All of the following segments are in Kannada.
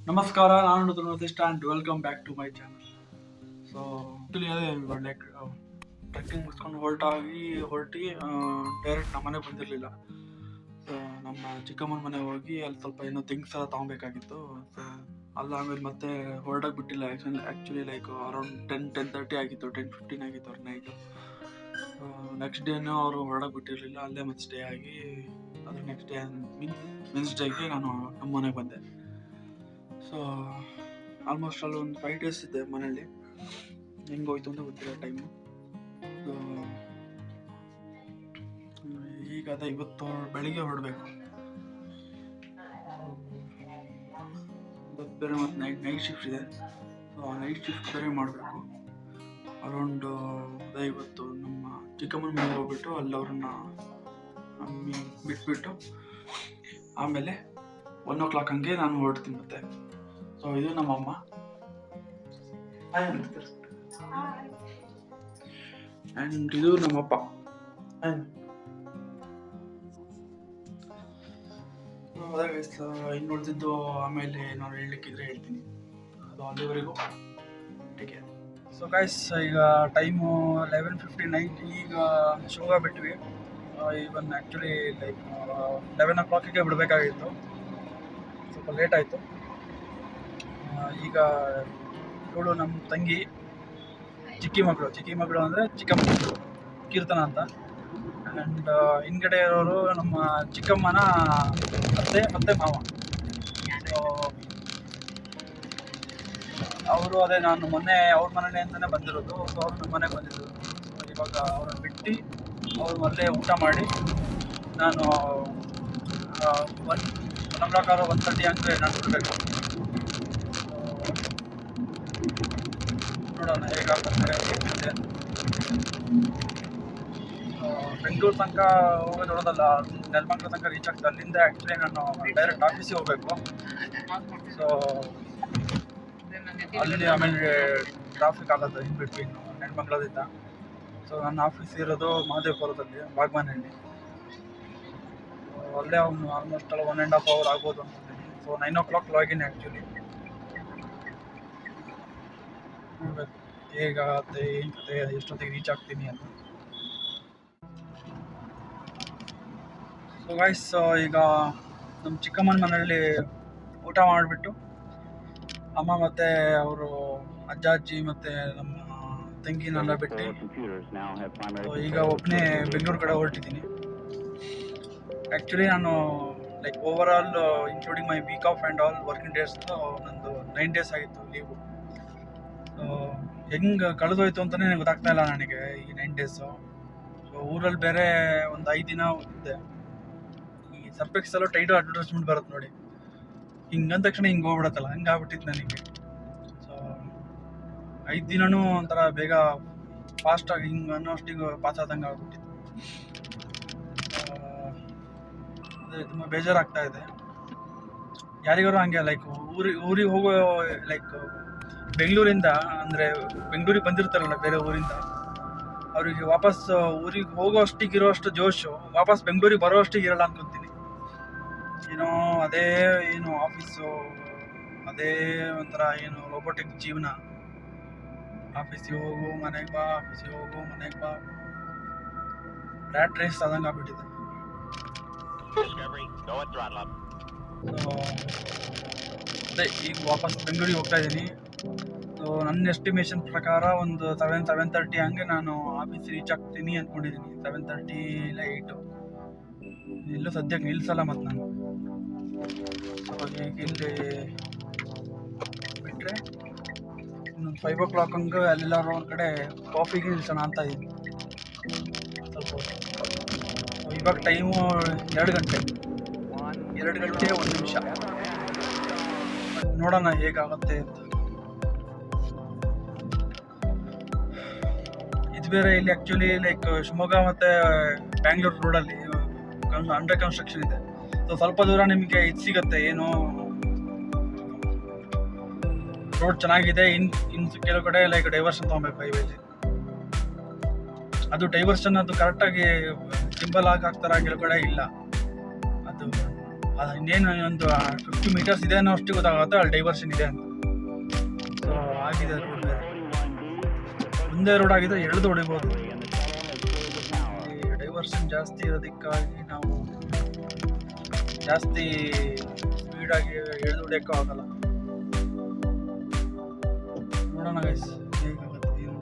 ನಮಸ್ಕಾರ, ನಾನು Dhruvatishta and welcome back to my channel. So actually ಅದೇ ಲೈಕ್ ಟ್ರೆಕ್ಕಿಂಗ್ ಮುಗಿಸ್ಕೊಂಡು ಹೊರಟಿ ಡೈರೆಕ್ಟ್ ನಮ್ಮ ಮನೆಗೆ ಬಂದಿರಲಿಲ್ಲ. ಸೊ ನಮ್ಮ ಚಿಕ್ಕಮ್ಮನ ಮನೆಗೆ ಹೋಗಿ ಅಲ್ಲಿ ಸ್ವಲ್ಪ ಏನೋ ಥಿಂಗ್ಸ್ ಎಲ್ಲ ತೊಗೊಬೇಕಾಗಿತ್ತು. ಸೊ ಅಲ್ಲಿ ಆಮೇಲೆ ಮತ್ತೆ ಹೊರಡೋಕೆ ಬಿಟ್ಟಿಲ್ಲ. ಆ್ಯಕ್ಚುಲಿ ಲೈಕ್ ಅರೌಂಡ್ 10:30 ಆಗಿತ್ತು, 10:15 ಆಗಿತ್ತು ಅವ್ರ ನೈಟು. ನೆಕ್ಸ್ಟ್ ಡೇನೂ ಅವರು ಹೊರಡೋಕೆ ಬಿಟ್ಟಿರಲಿಲ್ಲ, ಅಲ್ಲೇ ಮತ್ತೆ ಸ್ಟೇ ಆಗಿ ಅದ್ರ ನೆಕ್ಸ್ಟ್ ಡೇ ವೆನ್ಸ್ಡೇಗೆ ನಾನು ನಮ್ಮ ಮನೆಗೆ ಬಂದೆ. ಸೊ ಆಲ್ಮೋಸ್ಟ್ ಅಲ್ಲಿ ಒಂದು 5 days ಇದ್ದೆ ಮನೇಲಿ. ಹೆಂಗೋಯ್ತು ಅಂತ ಗೊತ್ತಿಲ್ಲ ಟೈಮು. ಸೊ ಈಗ ಅದೇ ಇವತ್ತು ಬೆಳಿಗ್ಗೆ ಹೊರಡಬೇಕು. ಇವತ್ತು ಬೇರೆ ಮತ್ತು ನೈಟ್ ಶಿಫ್ಟ್ ಇದೆ. ಸೊ ಆ ನೈಟ್ ಶಿಫ್ಟ್ ಬೇರೆ ಮಾಡಬೇಕು. ಅರೌಂಡ್ ಅದೇ ಇವತ್ತು ನಮ್ಮ ಚಿಕ್ಕಮ್ಮನ ಮನೆಗೆ ಹೋಗ್ಬಿಟ್ಟು ಅಲ್ಲಿ ಅವ್ರನ್ನ ಬಿಟ್ಬಿಟ್ಟು ಆಮೇಲೆ 1 o'clock ಹಂಗೆ ನಾನು ಹೊರಡ್ತೀನಿ ಮತ್ತೆ. ಸೊ ಇದು ನಮ್ಮಮ್ಮ, ಆ್ಯಂಡ್ ಇದು ನಮ್ಮಪ್ಪ. ಇನ್ನು ಉಳಿದಿದ್ದು ಆಮೇಲೆ ನಾನು ಹೇಳಲಿಕ್ಕಿದ್ರೆ ಹೇಳ್ತೀನಿ, ಅದು ಅಲ್ಲಿವರೆಗೂ ಟೇಕ್ ಕೇರ್. ಸೊ ಗೈಸ್, ಈಗ ಟೈಮು 11:59. ಈಗ ಶಿವಮೊಗ್ಗ ಬಿಟ್ವಿ. ಇವನ್ ಆ್ಯಕ್ಚುಲಿ ಲೈಕ್ 11 o'clock ಬಿಡಬೇಕಾಗಿತ್ತು, ಸ್ವಲ್ಪ ಲೇಟ್ ಆಯಿತು. ಈಗ ಇವಳು ನಮ್ಮ ತಂಗಿ ಚಿಕ್ಕಿ ಮಗಳು ಅಂದರೆ ಚಿಕ್ಕಮ್ಮ ಕೀರ್ತನ ಅಂತ. ಆ್ಯಂಡ್ ಹಿಂದ್ಗಡೆ ಇರೋರು ನಮ್ಮ ಚಿಕ್ಕಮ್ಮನ ಅತ್ತೆ ಮತ್ತು ಮಾವ. ಸೊ ಅವರು ಅದೇ ನಾನು ಮೊನ್ನೆ ಅವ್ರ ಮನೆಯಿಂದನೇ ಬಂದಿರೋದು. ಸೊ ಅವ್ರು ನಮ್ಮ ಮನೆಗೆ ಬಂದಿದ್ರು. ಇವಾಗ ಅವ್ರನ್ನ ಬಿಟ್ಟು ಅವ್ರು ಮೊದಲೇ ಊಟ ಮಾಡಿ ನಾನು 1:30 ಹಂಗೆ ನಾನು ಬಿಡಬೇಕು. ನೋಡೋಣ ಹೇಗಾಗ್ತದೆ. ಬೆಂಗಳೂರು ತನಕ ಹೋಗೋದು ನೋಡೋದಲ್ಲ, ನೆಲಮಂಗಲ ತನಕ ರೀಚ್ ಆಗ್ತದೆ. ಅಲ್ಲಿಂದ ಆ್ಯಕ್ಚುಲಿ ನಾನು ಡೈರೆಕ್ಟ್ ಆಫೀಸಿಗೆ ಹೋಗಬೇಕು. ಸೊ ಅಲ್ಲಿ ಆಮೇಲೆ ಟ್ರಾಫಿಕ್ ಆಗುತ್ತೆ ಇನ್ ಬಿಟ್ವೀನ್ ನೆಲಮಂಗಲದಿಂದ. ಸೊ ನನ್ನ ಆಫೀಸ್ ಇರೋದು ಮಹದೇವಪುರದಲ್ಲಿ, ಬಾಗ್ಮನಹಳ್ಳಿ. ಅಲ್ಲೇ ಅವನು ಆಲ್ಮೋಸ್ಟ್ ಅಲ್ಲ 1.5 hour ಆಗ್ಬೋದು ಅಂತಿದ್ದೀನಿ. So 9 o'clock login actually. ನೋಡ್ಬೇಕು ಹೇಗಾಗತ್ತೆ, ಏನು ಕತೆ, ಎಷ್ಟೊತ್ತಿಗೆ ರೀಚ್ ಆಗ್ತೀನಿ ಅಂತ. ಸೊ ಗೈಸ್, ಈಗ ನಮ್ಮ ಚಿಕ್ಕಮ್ಮನ ಮನೆಯಲ್ಲಿ ಊಟ ಮಾಡಿಬಿಟ್ಟು ಅಮ್ಮ ಮತ್ತು ಅವರು ಅಜ್ಜ ಅಜ್ಜಿ ಮತ್ತು ನಮ್ಮ ತಂಗಿನೆಲ್ಲ ಬಿಟ್ಟು ಈಗ ಒಬ್ಬನೇ ಬೆಂಗಳೂರು ಕಡೆ ಹೊರಟಿದ್ದೀನಿ. ಆ್ಯಕ್ಚುಲಿ ನಾನು like over all including my week off and all working days ನಂದು 9 days ಆಗಿತ್ತು ಲೀವು. ಸೊ ಹೆಂಗೆ ಕಳೆದೋಯ್ತು ಅಂತಲೇ ಗೊತ್ತಾಗ್ತಾ ಇಲ್ಲ ನನಗೆ ಈ 9 days. ಸೊ ಊರಲ್ಲಿ ಬೇರೆ ಒಂದು 5 ದಿನ ಇದ್ದೆ. ಈ ಸರ್ಪೆಕ್ಸ್ ಎಲ್ಲ ಟೈಟು ಅಡ್ವರ್ಟೈಸ್ಮೆಂಟ್ ಬರುತ್ತೆ ನೋಡಿ, ಹಿಂಗಂದ ತಕ್ಷಣ ಹಿಂಗೆ ಹೋಗ್ಬಿಡತ್ತಲ್ಲ, ಹಂಗೆ ಆಗ್ಬಿಟ್ಟಿತ್ತು ನನಗೆ. ಸೊ 5 ದಿನನೂ ಒಂಥರ ಬೇಗ ಫಾಸ್ಟಾಗಿ ಹಿಂಗೆ ಅನ್ನೋಷ್ಟಿಗೆ ಪಾಸ್ ಆದಂಗೆ ಆಗ್ಬಿಟ್ಟಿತ್ತು. ಅದೇ ತುಂಬ ಬೇಜಾರಾಗ್ತಾ ಇದೆ. ಯಾರಿಗಾರು ಹಂಗೆ ಲೈಕ್ ಊರಿಗೆ ಹೋಗೋ ಲೈಕ್ ಬೆಂಗಳೂರಿಂದ ಅಂದರೆ ಬೆಂಗಳೂರಿಗೆ ಬಂದಿರ್ತಾರಲ್ಲ ಬೇರೆ ಊರಿಂದ, ಅವರಿಗೆ ವಾಪಸ್ ಊರಿಗೆ ಹೋಗೋ ಅಷ್ಟಿಗೆ ಇರೋಷ್ಟು ಜೋಶು ವಾಪಸ್ ಬೆಂಗಳೂರಿಗೆ ಬರೋ ಅಷ್ಟಿಗೆ ಇರಲ್ಲ ಅನ್ಕೊತೀನಿ. ಏನೋ ಅದೇ ಏನು ಆಫೀಸು, ಅದೇ ಒಂಥರ ಏನು ರೋಬೋಟಿಕ್ ಜೀವನ. ಆಫೀಸಿಗೆ ಹೋಗು ಮನೆಗೆ ಬಾ, ಆಫೀಸಿಗೆ ಹೋಗು ಮನೆಗೆ ಬಾ, ರ್ಯಾಟ್ ರೇಸ್ ಆದಂಗೆ ಆಗ್ಬಿಟ್ಟಿದೆ. ಅದೇ ಈಗ ವಾಪಸ್ ಬೆಂಗಳೂರಿಗೆ ಹೋಗ್ತಾ ಇದ್ದೀನಿ. ಸೊ ನನ್ನ ಎಸ್ಟಿಮೇಷನ್ ಪ್ರಕಾರ ಒಂದು 7:30 ಹಂಗೆ ನಾನು ಆಫೀಸ್ ರೀಚ್ ಆಗ್ತೀನಿ ಅಂದ್ಕೊಂಡಿದ್ದೀನಿ. 7:30 ಇಲ್ಲ 8. ಎಲ್ಲೂ ಸದ್ಯಕ್ಕೆ ನಿಲ್ಲಿಸಲ್ಲ ಮತ್ತು ನಾನು. ಸೊ ಈಗ ಇಲ್ಲಿ ಬಿಟ್ಟರೆ ಇನ್ನೊಂದು 5 o'clock ಹಂಗೆ ಅಲ್ಲೆಲ್ಲಾರು ಒಂದು ಕಡೆ ಕಾಫಿಗೆ ನಿಲ್ಸೋಣ ಅಂತ ಇದ್ದೀನಿ ಸ್ವಲ್ಪ. ಇವಾಗ ಟೈಮು 2 ಗಂಟೆ 1 ನಿಮಿಷ. ನೋಡೋಣ ಹೇಗಾಗುತ್ತೆ ಅಂತ. ಇದು ಬೇರೆ ಇಲ್ಲಿ ಆ್ಯಕ್ಚುಲಿ ಲೈಕ್ ಶಿವಮೊಗ್ಗ ಮತ್ತು ಬ್ಯಾಂಗ್ಳೂರು ರೋಡಲ್ಲಿ ಅಂಡರ್ ಕನ್ಸ್ಟ್ರಕ್ಷನ್ ಇದೆ. ಸೊ ಸ್ವಲ್ಪ ದೂರ ನಿಮಗೆ ಇದು ಸಿಗುತ್ತೆ, ಏನು ರೋಡ್ ಚೆನ್ನಾಗಿದೆ. ಇನ್ನು ಕೆಲವು ಕಡೆ ಲೈಕ್ ಡೈವರ್ಷನ್ ತೊಗೊಬೇಕು ಹೈವೇಲಿ. ಅದು ಡೈವರ್ಷನ್ ಅದು ಕರೆಕ್ಟಾಗಿ ಸಿಂಬಲ್ ಹಾಕ್ತಾರ, ಕೆಲವು ಕಡೆ ಇಲ್ಲ. ಅದು ಇನ್ನೇನು ಒಂದು 50 ಮೀಟರ್ಸ್ ಇದೆ ಅನ್ನೋ ಅಷ್ಟು ಗೊತ್ತಾಗುತ್ತೆ ಅಲ್ಲಿ ಡೈವರ್ಷನ್ ಇದೆ ಅಂತ. ಸೊ ಆಗಿದೆ ರೋಡ್ ಬೇರೆ, ಮುಂದೆ ರೋಡ್ ಆಗಿದೆ, ಎಳೆದು ಹೊಡಿಬೋದು. ಡೈವರ್ಷನ್ ಜಾಸ್ತಿ ಇರೋದಕ್ಕಾಗಿ ನಾವು ಜಾಸ್ತಿ ಸ್ಪೀಡಾಗಿ ಎಳೆದು ಹೊಡಿಯೋಕ್ಕೂ ಆಗಲ್ಲ. ನೋಡೋಣ ಗೈಸ್ ಹೇಗಾಗುತ್ತೆ ಏನು.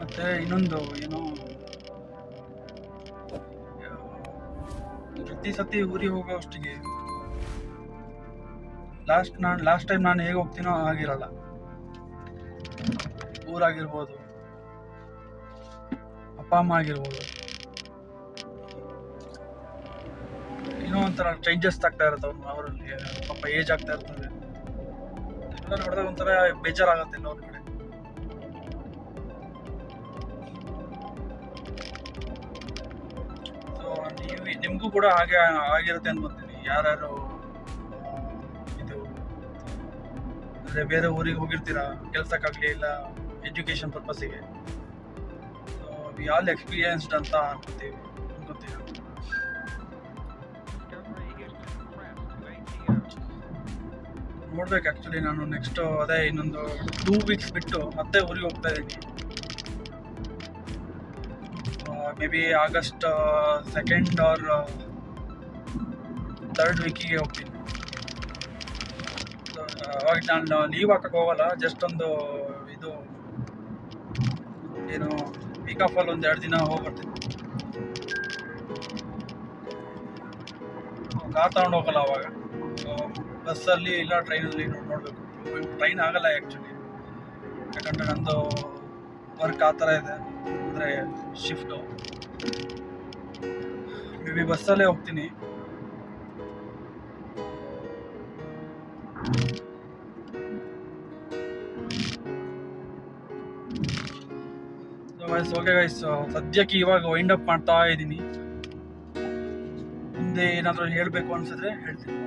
ಮತ್ತೆ ಇನ್ನೊಂದು ಏನು, ಪ್ರತಿ ಸತಿ ಊರಿಗೆ ಹೋಗೋ ಅಷ್ಟಿಗೆ ಲಾಸ್ಟ್ ಟೈಮ್ ನಾನು ಹೇಗೆ ಹೋಗ್ತೀನೋ ಆಗಿರಲ್ಲ. ಊರಾಗಿರ್ಬೋದು, ಅಪ್ಪ ಅಮ್ಮ ಆಗಿರ್ಬೋದು, ಏನೋ ಒಂಥರ ಚೇಂಜಸ್ ಆಗ್ತಾ ಇರುತ್ತೆ ಅವರಲ್ಲಿ. ಪಾಪ ಏಜ್ ಆಗ್ತಾ ಇರ್ತದೆ, ಎಲ್ಲ ನೋಡಿದಾಗ ಒಂಥರ ಬೇಜಾರಾಗತ್ತೆ ಎಲ್ಲ ಅವ್ರ ಕಡೆ. ಸೊ ನಿಮಗೂ ಕೂಡ ಹಾಗೆ ಆಗಿರುತ್ತೆ ಅನ್ಕೊತೀನಿ. ಯಾರ್ಯಾರು ಇದು ಅಂದರೆ ಬೇರೆ ಊರಿಗೆ ಹೋಗಿರ್ತೀರಾ ಕೆಲಸಕ್ಕಾಗಲಿ ಇಲ್ಲ ಎಜುಕೇಷನ್ ಪರ್ಪಸ್ಸಿಗೆ. ಸೊ ವಿ ಆಲ್ ಎಕ್ಸ್ಪೀರಿಯನ್ಸ್ಡ್ ಅಂತ ಅನ್ಕೋತೀವಿ. ನೋಡ್ಬೇಕು ಆ್ಯಕ್ಚುಲಿ ನಾನು ನೆಕ್ಸ್ಟ್ ಅದೇ ಇನ್ನೊಂದು 2 ವೀಕ್ಸ್ ಬಿಟ್ಟು ಮತ್ತೆ ಊರಿಗೆ ಹೋಗ್ತಾ ಇದ್ದೀನಿ. May be August 2nd or 3rd ವೀಕಿಗೆ ಹೋಗ್ತೀನಿ. ಅವಾಗ ನಾನು ಲೀವ್ ಹಾಕಕ್ಕೆ ಹೋಗಲ್ಲ, ಜಸ್ಟ್ ಒಂದು ಇದು ಏನು ವೀಕ್ ಆಫಲ್ಲಿ 1-2 ದಿನ ಹೋಗ್ಬರ್ತೀನಿ. ಕಾರ್ ತಗೊಂಡು ಹೋಗಲ್ಲ ಅವಾಗ, ಬಸ್ಸಲ್ಲಿ ಇಲ್ಲ ಟ್ರೈನಲ್ಲಿ ನೋಡಬೇಕು. ಟ್ರೈನ್ ಆಗಲ್ಲ ಆ್ಯಕ್ಚುಲಿ, ಯಾಕಂದರೆ ನಂದು ವರ್ಕ್ ಆ ಥರ ಇದೆ, ಅಂದರೆ ಶಿಫ್ಟು. ಮೇ ಬಿ ಬಸ್ಸಲ್ಲೇ ಹೋಗ್ತೀನಿ. ಓಕೆ ಗೈಸ್, ಸದ್ಯಕ್ಕೆ ಇವಾಗ ವೈಂಡ್ ಅಪ್ ಮಾಡ್ತಾ ಇದ್ದೀನಿ. ಮುಂದೆ ಏನಾದರೂ ಹೇಳಬೇಕು ಅನ್ಸಿದ್ರೆ ಹೇಳ್ತೀನಿ.